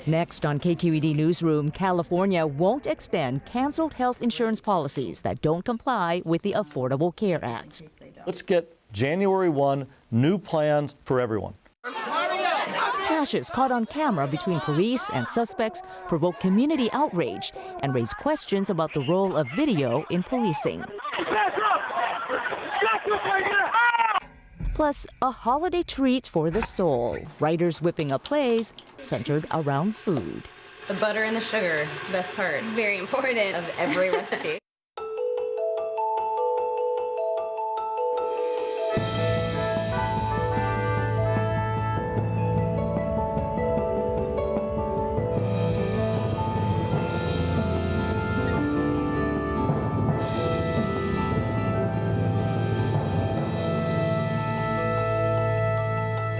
Next on KQED Newsroom, California won't extend canceled health insurance policies that don't comply with the Affordable Care Act. Let's get January 1 new plans for everyone. Clashes caught on camera between police and suspects provoke community outrage and raise questions about the role of video in policing. Plus, a holiday treat for the soul. Writers whipping up plays centered around food. The butter and the sugar, best part. It's very important of every recipe.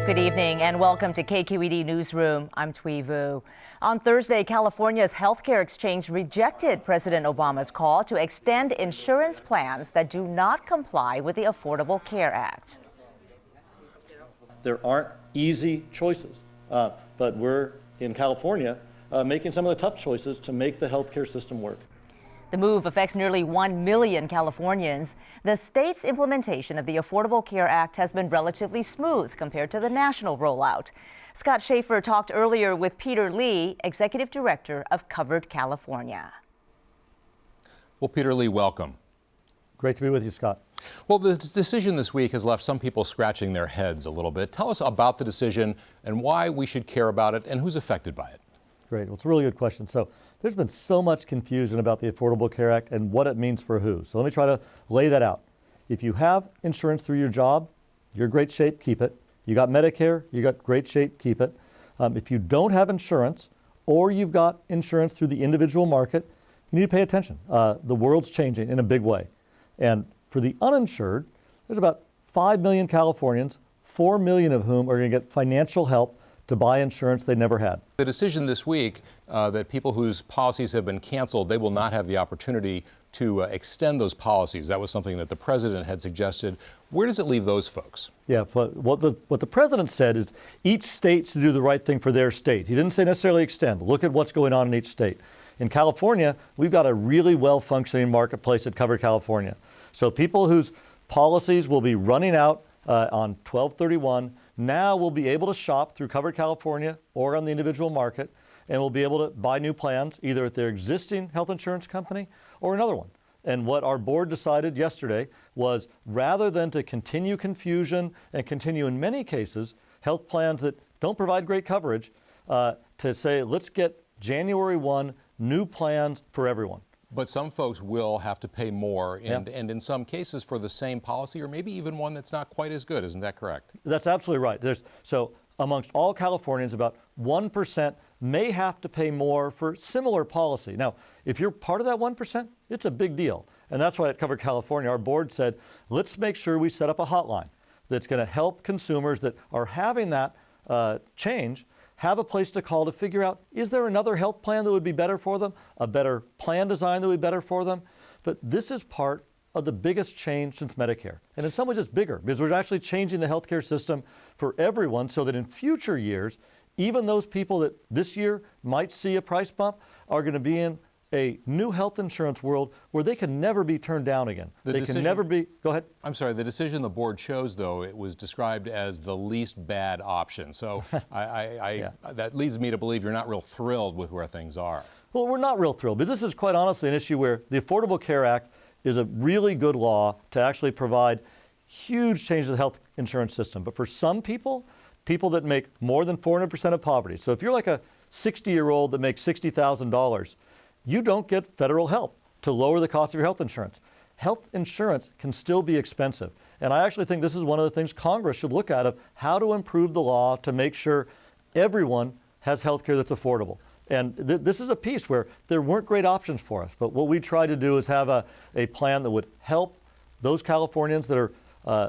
Good evening and welcome to KQED Newsroom. I'm Thuy Vu. On Thursday, California's healthcare exchange rejected President Obama's call to extend insurance plans that do not comply with the Affordable Care Act. There aren't easy choices, but we're in California making some of the tough choices to make the healthcare system work. The move affects nearly 1 million Californians. The state's implementation of the Affordable Care Act has been relatively smooth compared to the national rollout. Scott Shafer talked earlier with Peter Lee, Executive Director of Covered California. Well, Peter Lee, welcome. Great to be with you, Scott. Well, the decision this week has left some people scratching their heads a little bit. Tell us about the decision and why we should care about it and who's affected by it. Great. Well, it's a really good question. So there's been so much confusion about the Affordable Care Act and what it means for who. So let me try to lay that out. If you have insurance through your job, you're in great shape, keep it. You got Medicare, you got great shape, keep it. If you don't have insurance or you've got insurance through the individual market, you need to pay attention. The world's changing in a big way. And for the uninsured, there's about 5 million Californians, 4 million of whom are going to get financial help to buy insurance they never had. The decision this week that people whose policies have been canceled, they will not have the opportunity to extend those policies. That was something that the president had suggested. Where does it leave those folks? Yeah, but what the president said is each state should do the right thing for their state. He didn't say necessarily extend. Look at what's going on in each state. In California, we've got a really well-functioning marketplace at Covered California. So people whose policies will be running out on 12/31 now will be able to shop through Covered California or on the individual market, and will be able to buy new plans either at their existing health insurance company or another one. And what our board decided yesterday was, rather than to continue confusion and continue in many cases health plans that don't provide great coverage, to say let's get January 1 new plans for everyone. But some folks will have to pay more, and in some cases for the same policy, or maybe even one that's not quite as good. Isn't that correct? That's absolutely right. So amongst all Californians, about 1% may have to pay more for similar policy. Now, if you're part of that 1%, it's a big deal. And that's why at Covered California, our board said, let's make sure we set up a hotline that's going to help consumers that are having that change have a place to call to figure out, is there another health plan that would be better for them, a better plan design that would be better for them? But this is part of the biggest change since Medicare. And in some ways it's bigger because we're actually changing the healthcare system for everyone so that in future years, even those people that this year might see a price bump are going to be in a new health insurance world where they can never be turned down again. They can never be, go ahead. I'm sorry, the decision the board chose, though, it was described as the least bad option. So that leads me to believe you're not real thrilled with where things are. Well, we're not real thrilled, but this is quite honestly an issue where the Affordable Care Act is a really good law to actually provide huge changes to the health insurance system. But for some people that make more than 400% of poverty, so if you're like a 60-year-old that makes $60,000, you don't get federal help to lower the cost of your health insurance. Health insurance can still be expensive. And I actually think this is one of the things Congress should look at, of how to improve the law to make sure everyone has health care that's affordable. And this is a piece where there weren't great options for us. But what we tried to do is have a plan that would help those Californians that are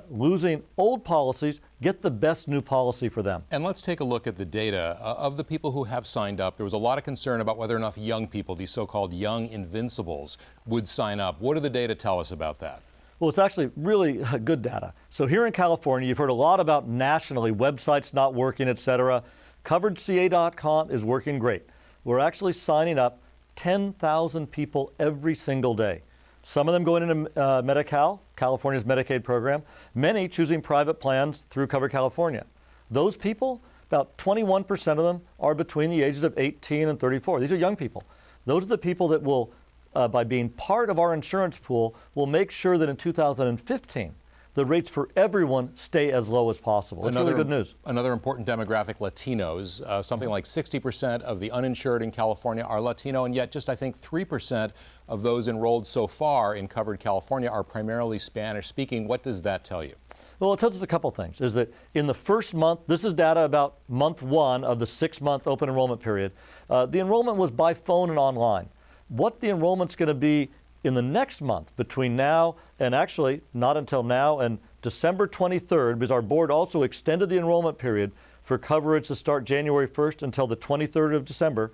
losing old policies get the best new policy for them. And let's take a look at the data. Of the people who have signed up, there was a lot of concern about whether enough young people, these so-called young invincibles, would sign up. What do the data tell us about that? Well, it's actually really good data. So here in California, you've heard a lot about nationally, websites not working, et cetera. coveredca.com is working great. We're actually signing up 10,000 people every single day. Some of them going into Medi-Cal, California's Medicaid program, many choosing private plans through Covered California. Those people, about 21% of them are between the ages of 18 and 34. These are young people. Those are the people that will, by being part of our insurance pool, will make sure that in 2015, the rates for everyone stay as low as possible. That's really good news. Another important demographic, Latinos. Something like 60% of the uninsured in California are Latino, and yet just, I think, 3% of those enrolled so far in Covered California are primarily Spanish-speaking. What does that tell you? Well, it tells us a couple things. Is that in the first month, this is data about month 1 of the 6-month open enrollment period, the enrollment was by phone and online. What the enrollment's going to be in the next month between now and actually not until now and December 23rd, because our board also extended the enrollment period for coverage to start January 1st until the 23rd of December,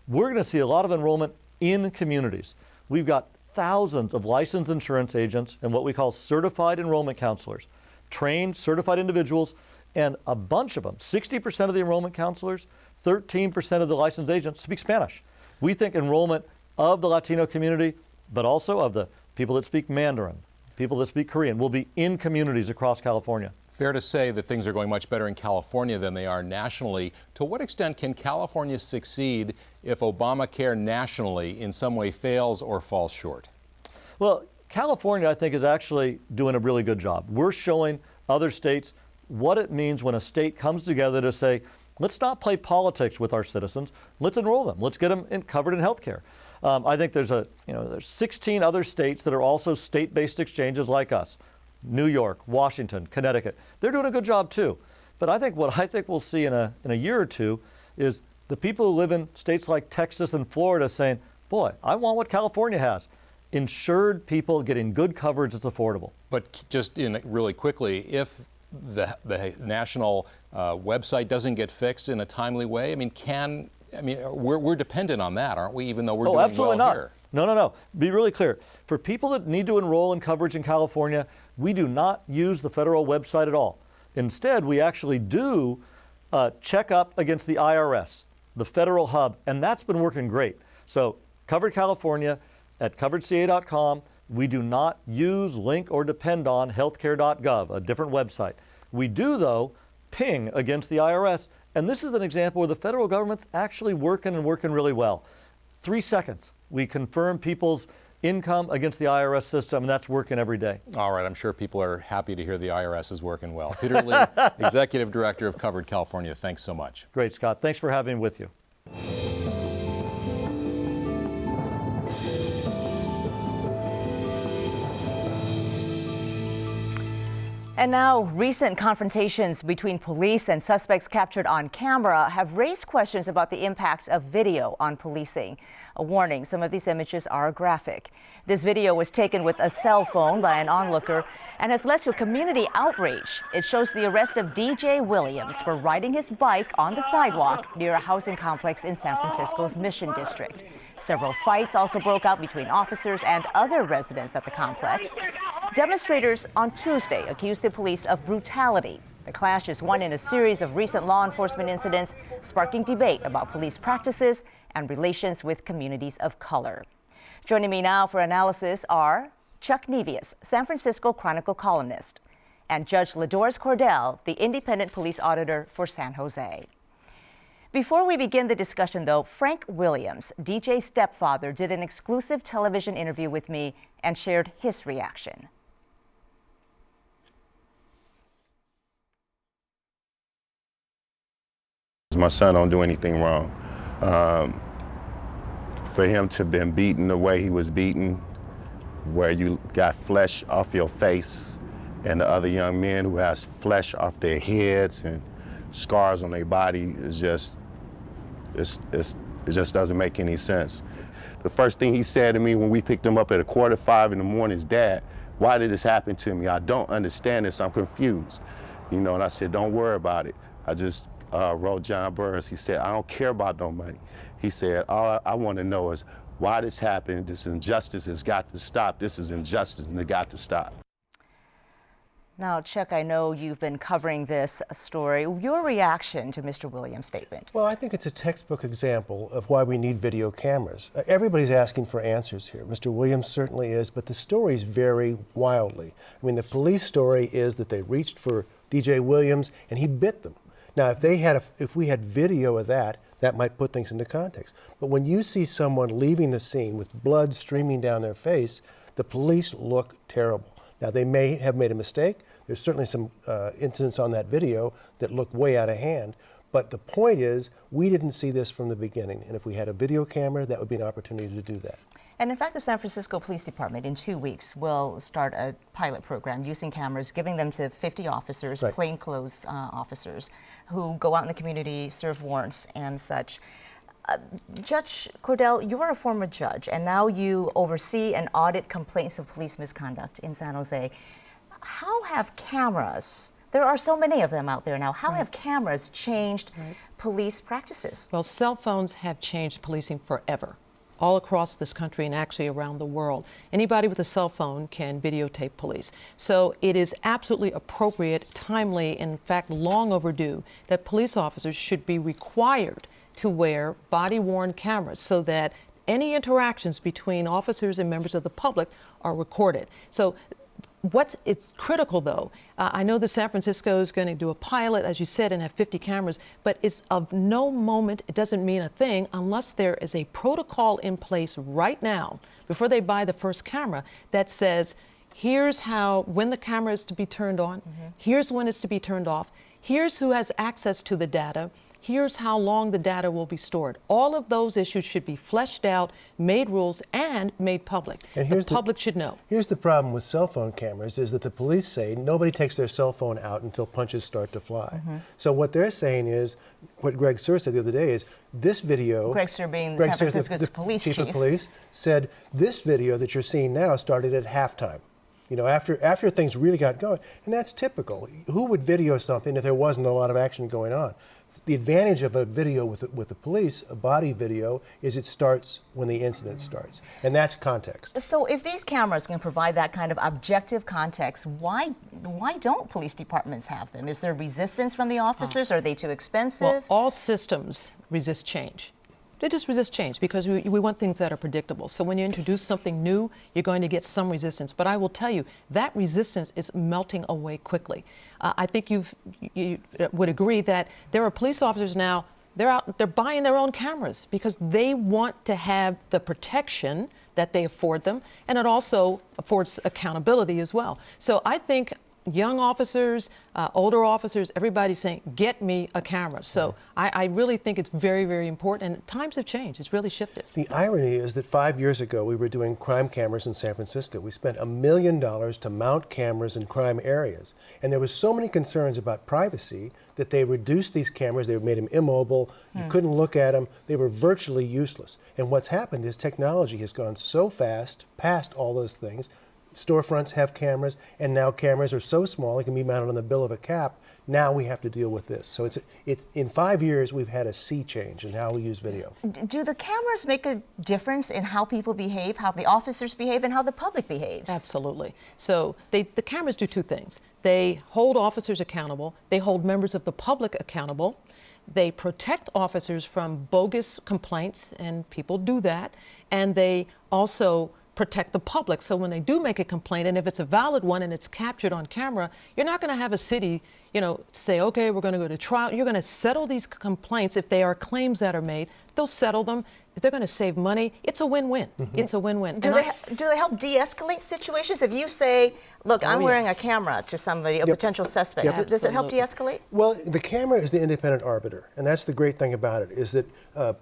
we're going to see a lot of enrollment in communities. We've got thousands of licensed insurance agents and what we call certified enrollment counselors, trained, certified individuals, and a bunch of them, 60% of the enrollment counselors, 13% of the licensed agents speak Spanish. We think enrollment of the Latino community, but also of the people that speak Mandarin, people that speak Korean, will be in communities across California. Fair to say that things are going much better in California than they are nationally. To what extent can California succeed if Obamacare nationally in some way fails or falls short? Well, California, I think, is actually doing a really good job. We're showing other states what it means when a state comes together to say, let's not play politics with our citizens. Let's enroll them. Let's get them covered in health care. I think there's 16 other states that are also state-based exchanges like us. New York, Washington, Connecticut. They're doing a good job too. But I think what we'll see in a year or two is the people who live in states like Texas and Florida saying, boy, I want what California has. Insured people getting good coverage that's affordable. But just really quickly, if the national website doesn't get fixed in a timely way, we're dependent on that, aren't we, even though we're doing absolutely well not. here? No. Be really clear. For people that need to enroll in coverage in California, we do not use the federal website at all. Instead, we actually do check up against the IRS, the federal hub, and that's been working great. So Covered California at coveredca.com, we do not use, link, or depend on healthcare.gov, a different website. We do, though, ping against the IRS, and this is an example where the federal government's actually working really well. 3 seconds, we confirm people's income against the IRS system, and that's working every day. All right, I'm sure people are happy to hear the IRS is working well. Peter Lee, Executive Director of Covered California, thanks so much. Great, Scott. Thanks for having me with you. And now, recent confrontations between police and suspects captured on camera have raised questions about the impact of video on policing. A warning, some of these images are graphic. This video was taken with a cell phone by an onlooker and has led to community outrage. It shows the arrest of DJ Williams for riding his bike on the sidewalk near a housing complex in San Francisco's Mission District. Several fights also broke out between officers and other residents at the complex. Demonstrators on Tuesday accused the police of brutality. The clash is one in a series of recent law enforcement incidents, sparking debate about police practices and relations with communities of color. Joining me now for analysis are Chuck Nevius, San Francisco Chronicle columnist, and Judge Ladores Cordell, the independent police auditor for San Jose. Before we begin the discussion, though, Frank Williams, DJ's stepfather, did an exclusive television interview with me and shared his reaction. My son don't do anything wrong. For him to have been beaten the way he was beaten, where you got flesh off your face, and the other young men who has flesh off their heads and scars on their body, is just, it just doesn't make any sense. The first thing he said to me when we picked him up at 4:45 in the morning is, "Dad, why did this happen to me? I don't understand this, I'm confused." And I said, "Don't worry about it." I just wrote John Burns. He said, "I don't care about no money." He said, "All I want to know is why this happened. This injustice has got to stop. This is injustice and it got to stop." Now, Chuck, I know you've been covering this story. Your reaction to Mr. Williams' statement? Well, I think it's a textbook example of why we need video cameras. Everybody's asking for answers here. Mr. Williams certainly is, but the stories vary wildly. I mean, the police story is that they reached for DJ Williams and he bit them. Now, if we had video of that, that might put things into context. But when you see someone leaving the scene with blood streaming down their face, the police look terrible. Now, they may have made a mistake. There's certainly some incidents on that video that look way out of hand. But the point is, we didn't see this from the beginning. And if we had a video camera, that would be an opportunity to do that. And in fact, the San Francisco Police Department in 2 weeks will start a pilot program using cameras, giving them to 50 officers, Right. plainclothes officers, who go out in the community, serve warrants and such. Judge Cordell, you are a former judge, and now you oversee and audit complaints of police misconduct in San Jose. How have cameras, there are so many of them out there now, how have cameras changed police practices? Well, cell phones have changed policing forever, all across this country and actually around the world. Anybody with a cell phone can videotape police. So it is absolutely appropriate, timely, in fact, long overdue, that police officers should be required to wear body-worn cameras so that any interactions between officers and members of the public are recorded. So it's critical, though. I know that San Francisco is going to do a pilot, as you said, and have 50 cameras, but it's of no moment, it doesn't mean a thing unless there is a protocol in place right now, before they buy the first camera, that says, here's when the camera is to be turned on, here's when it's to be turned off, here's who has access to the data, here's how long the data will be stored. All of those issues should be fleshed out, made rules, and made public. And the public should know. Here's the problem with cell phone cameras is that the police say nobody takes their cell phone out until punches start to fly. So what they're saying is, what Greg Suhr said the other day is, this video... Greg Suhr being San Francisco's police chief. Chief of police, said this video that you're seeing now started at halftime. You know, after things really got going. And that's typical. Who would video something if there wasn't a lot of action going on? The advantage of a video with the police, a body video, is it starts when the incident starts. And that's context. So if these cameras can provide that kind of objective context, why don't police departments have them? Is there resistance from the officers? Are they too expensive? Well, all systems resist change. They just resist change because we want things that are predictable. So when you introduce something new, you're going to get some resistance. But I will tell you, that resistance is melting away quickly. I think you would agree that there are police officers now, they're buying their own cameras because they want to have the protection that they afford them, and it also affords accountability as well. So I think young officers, older officers, everybody's saying, get me a camera. So I really think it's very, very important. And times have changed. It's really shifted. The irony is that 5 years ago, we were doing crime cameras in San Francisco. We spent $1 million to mount cameras in crime areas. And there was so many concerns about privacy that they reduced these cameras. They made them immobile. You couldn't look at them. They were virtually useless. And what's happened is technology has gone so fast past all those things. Storefronts have cameras, and now cameras are so small they can be mounted on the bill of a cap. Now we have to deal with this. So it's in 5 years we've had a sea change in how we use video. Do the cameras make a difference in how people behave, how the officers behave, and how the public behaves? Absolutely. So the cameras do two things. They hold officers accountable. They hold members of the public accountable. They protect officers from bogus complaints, and people do that. And they also protect the public. So when they do make a complaint, and if it's a valid one and it's captured on camera, you're not going to have a city, say, okay, we're going to go to trial. You're going to settle these complaints. If they are claims that are made, they'll settle them. If they're going to save money, it's a win-win. It's a win-win. Do they help de-escalate situations? If you say, look, I'm wearing a camera to somebody, a potential suspect, does it help de-escalate? Well, the camera is the independent arbiter, and that's the great thing about it, is that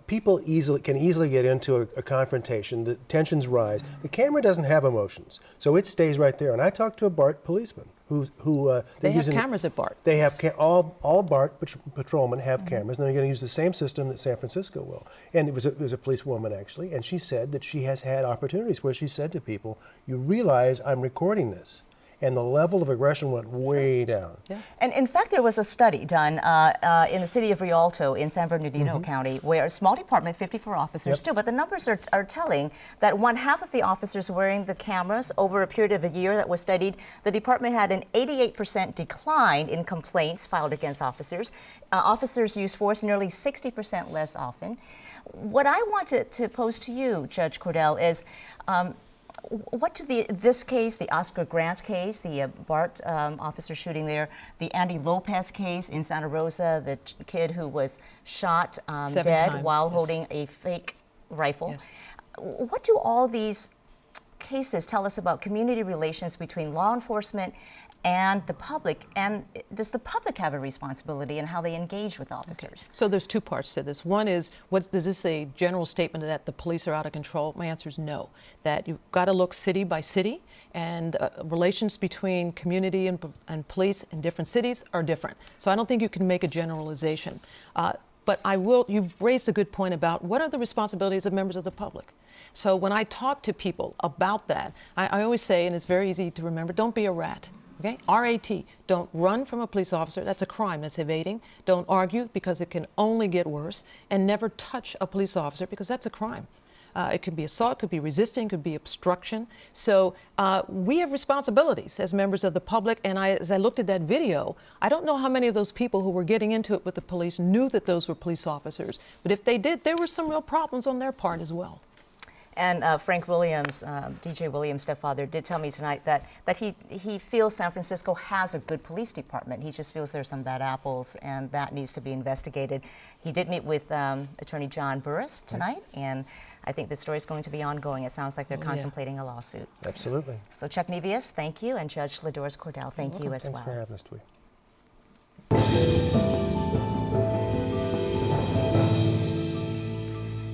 people can easily get into a confrontation, the tensions rise. The camera doesn't have emotions, so it stays right there. And I talked to a BART policeman who they have cameras at BART. They have all BART patrolmen have cameras, and they're going to use the same system that San Francisco will. And it was a policewoman actually, and she said that she has had opportunities where she said to people, "You realize I'm recording this." and the level of aggression went way down. Yeah. And in fact, there was a study done in the city of Rialto in San Bernardino County, where a small department, 54 officers too, but the numbers are telling that 1/2 of the officers wearing the cameras over a period of a year that was studied, the department had an 88% decline in complaints filed against officers. Officers use force nearly 60% less often. What I want to pose to you, Judge Cordell, is what do this case, the Oscar Grant case, the BART officer shooting there, the Andy Lopez case in Santa Rosa, the kid who was shot 7 dead times, while yes. holding a fake rifle. Yes. What do all these cases tell us about community relations between law enforcement and the public? And does the public have a responsibility in how they engage with officers? Okay. So there's 2 parts to this. One is, does this a general statement that the police are out of control? My answer is no. That you've got to look city by city, and relations between community and police in different cities are different. So I don't think you can make a generalization. But you've raised a good point about what are the responsibilities of members of the public. So when I talk to people about that, I always say, and it's very easy to remember, don't be a rat. Okay? R-A-T. Don't run from a police officer. That's a crime. That's evading. Don't argue, because it can only get worse. And never touch a police officer, because that's a crime. It could be assault, it could be resisting, it could be obstruction. So we have responsibilities as members of the public. And as I looked at that video, I don't know how many of those people who were getting into it with the police knew that those were police officers. But if they did, there were some real problems on their part as well. And Frank Williams, DJ Williams' stepfather, did tell me tonight that he feels San Francisco has a good police department. He just feels there's some bad apples, and that needs to be investigated. He did meet with Attorney John Burris tonight, and I think the story is going to be ongoing. It sounds like they're contemplating a lawsuit. Absolutely. So Chuck Nevius, thank you, and Judge Ladores Cordell, thank you as well. Thanks for having us, Twee.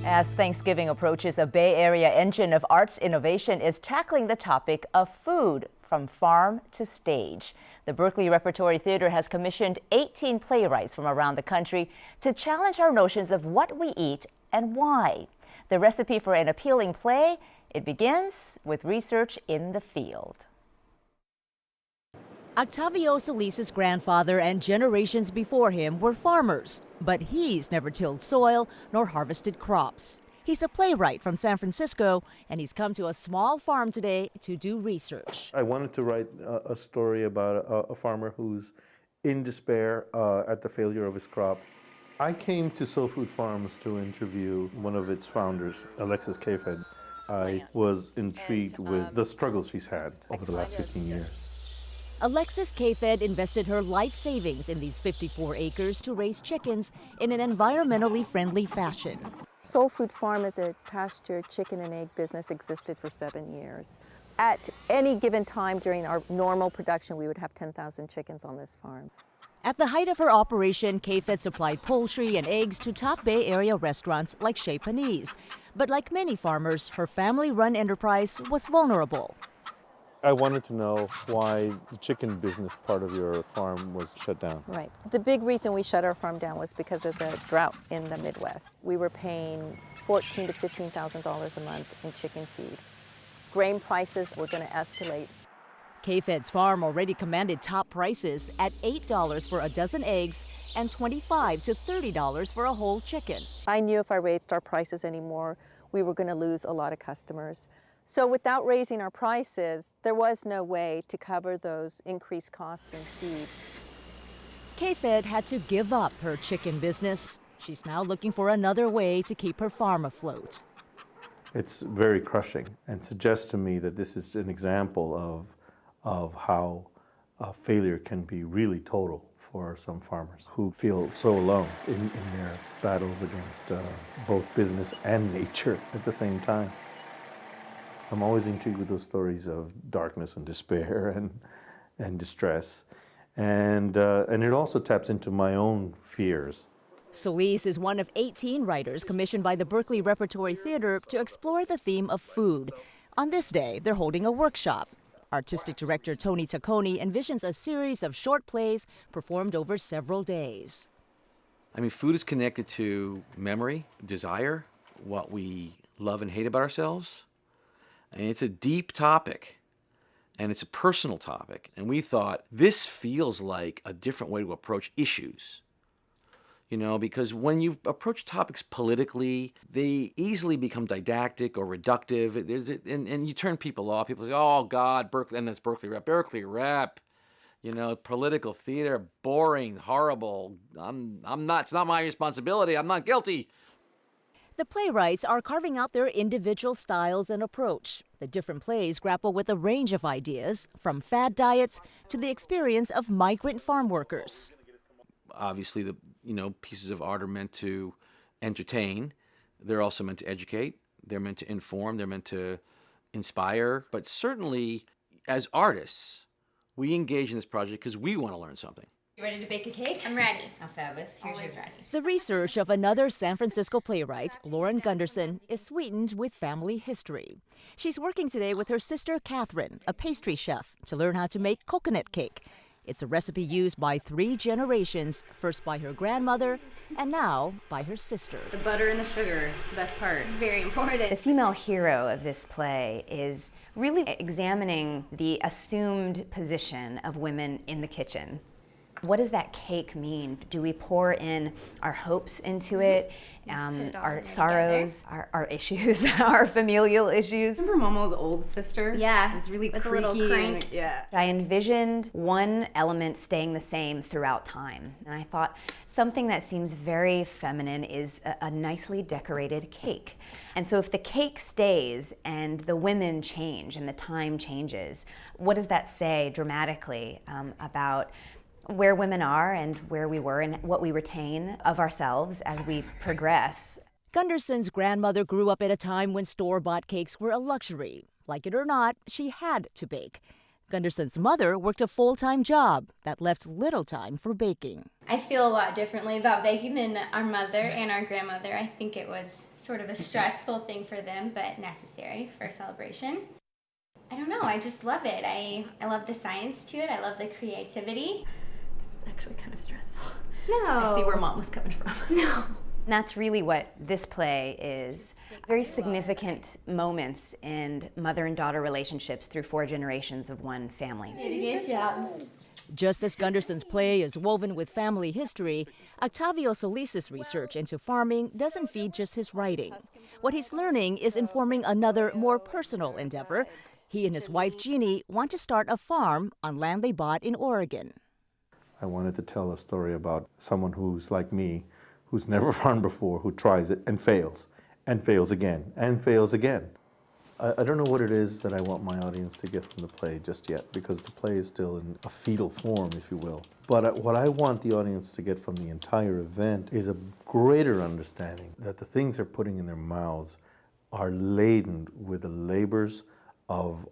As Thanksgiving approaches, a Bay Area engine of arts innovation is tackling the topic of food from farm to stage. The Berkeley Repertory Theater has commissioned 18 playwrights from around the country to challenge our notions of what we eat and why. The recipe for an appealing play, it begins with research in the field. Octavio Solis's grandfather and generations before him were farmers, but he's never tilled soil nor harvested crops. He's a playwright from San Francisco, and he's come to a small farm today to do research. I wanted to write a story about a farmer who's in despair at the failure of his crop. I came to Soul Food Farms to interview one of its founders, Alexis KQED. I was intrigued with the struggles she's had over the last 15 years. Alexis KQED invested her life savings in these 54 acres to raise chickens in an environmentally friendly fashion. Soul Food Farm as a pasture chicken and egg business existed for 7 years. At any given time during our normal production, we would have 10,000 chickens on this farm. At the height of her operation, KQED supplied poultry and eggs to top Bay Area restaurants like Chez Panisse. But like many farmers, her family-run enterprise was vulnerable. I wanted to know why the chicken business part of your farm was shut down. Right. The big reason we shut our farm down was because of the drought in the Midwest. We were paying $14,000 to $15,000 a month in chicken feed. Grain prices were going to escalate. KQED's farm already commanded top prices at $8 for a dozen eggs and $25 to $30 for a whole chicken. I knew if I raised our prices anymore, we were going to lose a lot of customers. So without raising our prices, there was no way to cover those increased costs in feed. KQED had to give up her chicken business. She's now looking for another way to keep her farm afloat. It's very crushing and suggests to me that this is an example of how failure can be really total for some farmers who feel so alone in their battles against both business and nature at the same time. I'm always intrigued with those stories of darkness and despair and distress. And it also taps into my own fears. Solis is one of 18 writers commissioned by the Berkeley Repertory Theater to explore the theme of food. On this day, they're holding a workshop. Artistic director Tony Tacconi envisions a series of short plays performed over several days. I mean, food is connected to memory, desire, what we love and hate about ourselves. And it's a deep topic and it's a personal topic. And we thought, this feels like a different way to approach issues. You know, because when you approach topics politically, they easily become didactic or reductive, and you turn people off. People say, oh, God, Berkeley, and that's Berkeley rep. Berkeley rep, you know, political theater, boring, horrible. I'm not, it's not my responsibility. I'm not guilty. The playwrights are carving out their individual styles and approach. The different plays grapple with a range of ideas, from fad diets to the experience of migrant farm workers. Obviously, the pieces of art are meant to entertain. They're also meant to educate. They're meant to inform. They're meant to inspire. But certainly, as artists, we engage in this project because we want to learn something. You ready to bake a cake? I'm ready. Oh, fabulous. Here's yours. Ready. The research of another San Francisco playwright, Lauren Gunderson, is sweetened with family history. She's working today with her sister, Catherine, a pastry chef, to learn how to make coconut cake. It's a recipe used by 3 generations, first by her grandmother and now by her sister. The butter and the sugar, the best part. Very important. The female hero of this play is really examining the assumed position of women in the kitchen. What does that cake mean? Do we pour in our hopes into it, our sorrows, our issues, our familial issues? Remember Momo's old sifter? Yeah. It was really with creaky. a little crank. And, yeah. I envisioned one element staying the same throughout time. And I thought something that seems very feminine is a nicely decorated cake. And so if the cake stays and the women change and the time changes, what does that say dramatically about where women are and where we were and what we retain of ourselves as we progress? Gunderson's grandmother grew up at a time when store-bought cakes were a luxury. Like it or not, she had to bake. Gunderson's mother worked a full-time job that left little time for baking. I feel a lot differently about baking than our mother and our grandmother. I think it was sort of a stressful thing for them, but necessary for a celebration. I don't know, I just love it. I love the science to it. I love the creativity. Actually kind of stressful. No. I see where Mom was coming from. No. And that's really what this play is. Very significant moments in mother and daughter relationships through 4 generations of one family. Good job. Just as Gunderson's play is woven with family history, Octavio Solis's research into farming doesn't feed just his writing. What he's learning is informing another, more personal endeavor. He and his wife, Jeannie, want to start a farm on land they bought in Oregon. I wanted to tell a story about someone who's like me, who's never farmed before, who tries it and fails again, and fails again. I don't know what it is that I want my audience to get from the play just yet, because the play is still in a fetal form, if you will. But what I want the audience to get from the entire event is a greater understanding that the things they're putting in their mouths are laden with the labors of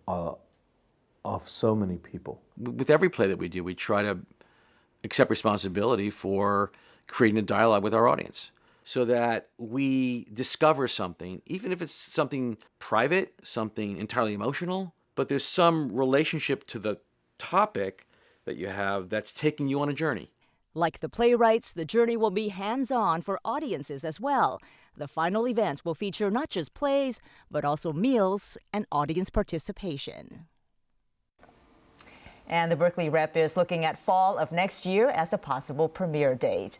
so many people. With every play that we do, we try to accept responsibility for creating a dialogue with our audience so that we discover something, even if it's something private, something entirely emotional, but there's some relationship to the topic that you have that's taking you on a journey. Like the playwrights, the journey will be hands-on for audiences as well. The final event will feature not just plays, but also meals and audience participation. And the Berkeley rep is looking at fall of next year as a possible premiere date.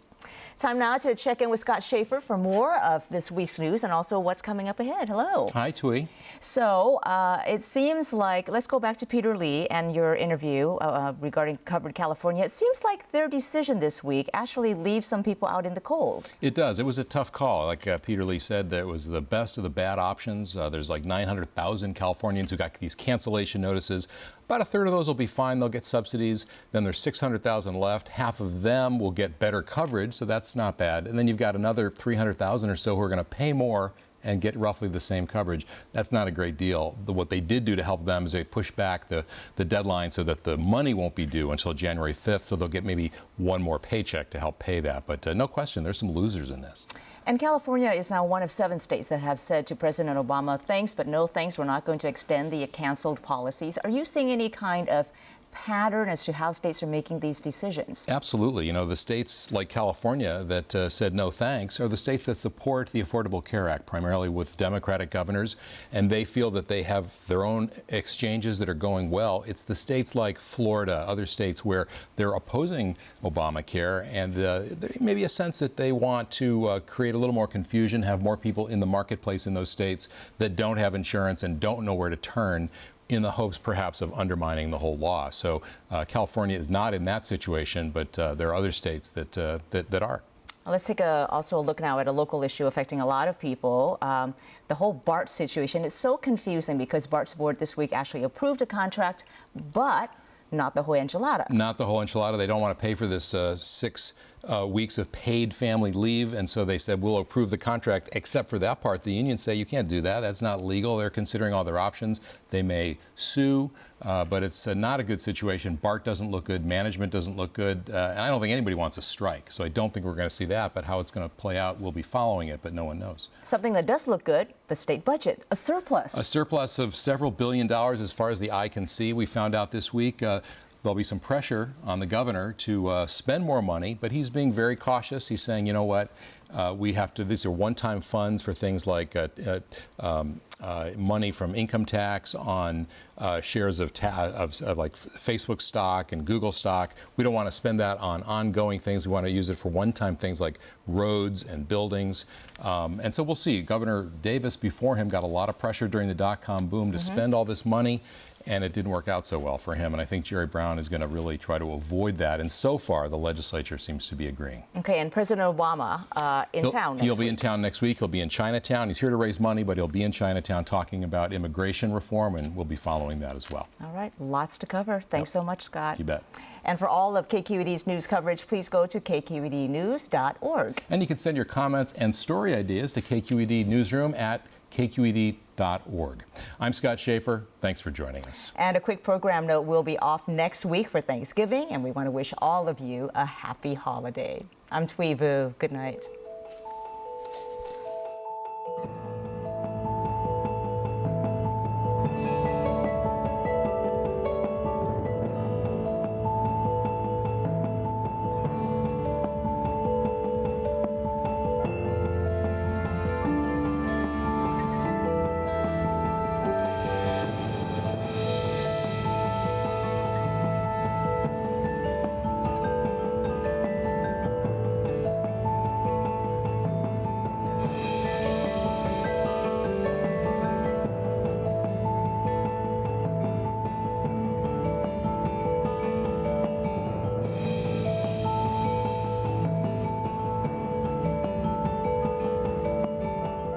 Time now to check in with Scott Shafer for more of this week's news and also what's coming up ahead. Hello. Hi, Twee. So it seems like, let's go back to Peter Lee and your interview regarding Covered California. It seems like their decision this week actually leaves some people out in the cold. It does. It was a tough call. Like Peter Lee said, that it was the best of the bad options. There's like 900,000 Californians who got these cancellation notices. About a third of those will be fine. They'll get subsidies. Then there's 600,000 left. Half of them will get better coverage, so that's not bad. And then you've got another 300,000 or so who are going to pay more and get roughly the same coverage. That's not a great deal. What they did do to help them is they pushed back the deadline so that the money won't be due until January 5th, so they'll get maybe one more paycheck to help pay that. But no question, there's some losers in this. And California is now one of 7 states that have said to President Obama, thanks, but no thanks, we're not going to extend the canceled policies. Are you seeing any kind of pattern as to how states are making these decisions? Absolutely. You know, the states like California that said no thanks are the states that support the Affordable Care Act, primarily with Democratic governors, and they feel that they have their own exchanges that are going well. It's the states like Florida, other states where they're opposing Obamacare, and there may be a sense that they want to create a little more confusion, have more people in the marketplace in those states that don't have insurance and don't know where to turn, in the hopes perhaps of undermining the whole law. So California is not in that situation, but there are other states that are. Let's take also a look now at a local issue affecting a lot of people. The whole BART situation. It's so confusing because BART's board this week actually approved a contract, but not the whole enchilada. Not the whole enchilada. They don't want to pay for this 6 weeks of paid family leave, and so they said, we'll approve the contract except for that part. The unions say you can't do that. That's not legal. They're considering all their options. They may sue, but it's not a good situation. BART doesn't look good. Management doesn't look good. And I don't think anybody wants a strike, so I don't think we're going to see that. But how it's going to play out, we'll be following it, but no one knows. Something that does look good, the state budget, a surplus. A surplus of several $billions as far as the eye can see. We found out this week there'll be some pressure on the governor to spend more money, but he's being very cautious. He's saying, you know what, we have to, these are one-time funds for things like money from income tax on shares of like Facebook stock and Google stock. We don't want to spend that on ongoing things. We want to use it for one-time things like roads and buildings. And so we'll see. Governor Davis before him got a lot of pressure during the dot-com boom to spend all this money, and it didn't work out so well for him. And I think Jerry Brown is going to really try to avoid that. And so far, the legislature seems to be agreeing. Okay, and President Obama in town next week. He'll be in town next week. He'll be in Chinatown. He's here to raise money, but he'll be in Chinatown talking about immigration reform, and we'll be following that as well. All right, lots to cover. Thanks so much, Scott. You bet. And for all of KQED's news coverage, please go to kqednews.org. And you can send your comments and story ideas to KQED Newsroom at kqed.org. I'm Scott Shafer. Thanks for joining us. And a quick program note, we'll be off next week for Thanksgiving, and we want to wish all of you a happy holiday. I'm Thuy Vu. Good night.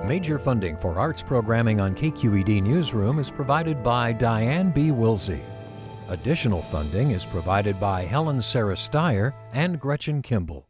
Major funding for arts programming on KQED Newsroom is provided by Diane B. Wilsey. Additional funding is provided by Helen Sarah Steyer and Gretchen Kimball.